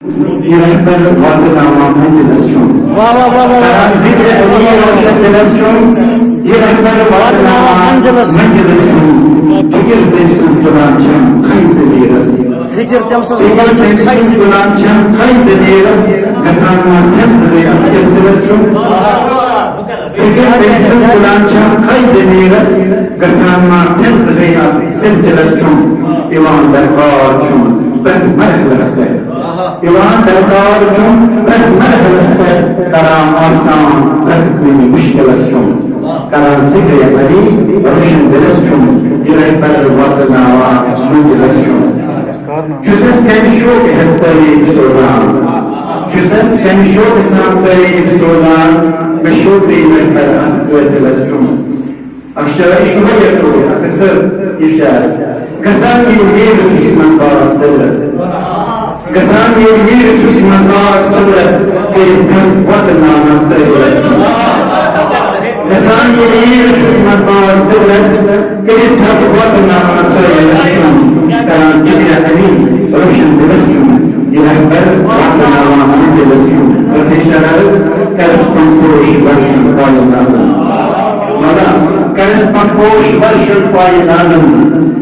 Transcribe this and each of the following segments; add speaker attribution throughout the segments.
Speaker 1: يحبل واتنا ومنزل السجون ذكر أمير وشد السجون يحبل واتنا ومنزل السجون فكر تمسك دلانشم خيز ليرس
Speaker 2: فكر تمسك
Speaker 1: دلانشم خيز ليرس كسان ما تنزل أكثر السجون فكر تمسك دلانشم خيز ليرس كسان ما تنزل أكثر السجون إيمان دربار شون بس مرحلة سبب إيمان دربار شون بس مرحلة سبب كلام آسان ركبني مشكلة شون كلام ذكر علي روشن دلس شون يرى بر وطنا ومنزل شون جزء كم شو كهتري بدولان جزء كم شو كسامتري بدولان مشو دينك بر أنقذ دلس شون أشياء شو يكون أكثر إشارة كسان يدير في مسبار السدرس كسان يدير في مسبار السدرس كيتم وطنا السدرس كسان يدير في مسبار السدرس كيتم وطنا السدرس كلام ذكر علي روشن دلسكم يرهبر وطنا ومنزل دلسكم وتشتغل كرسبانكوش ورشن قوي نازل كرسبانكوش ورشن قوي نازل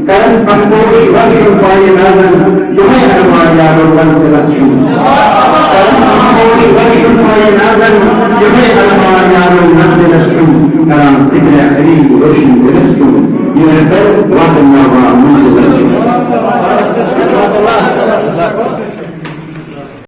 Speaker 1: كرسبانكوش ورشن قوي نازل يهي أرمان يا رب منزل دلسكم كرسبانكوش ورشن قوي نازل يهي أرمان يا رب منزل دلسكم كلام ذكر علي روشن دلسكم يرهبر وطنا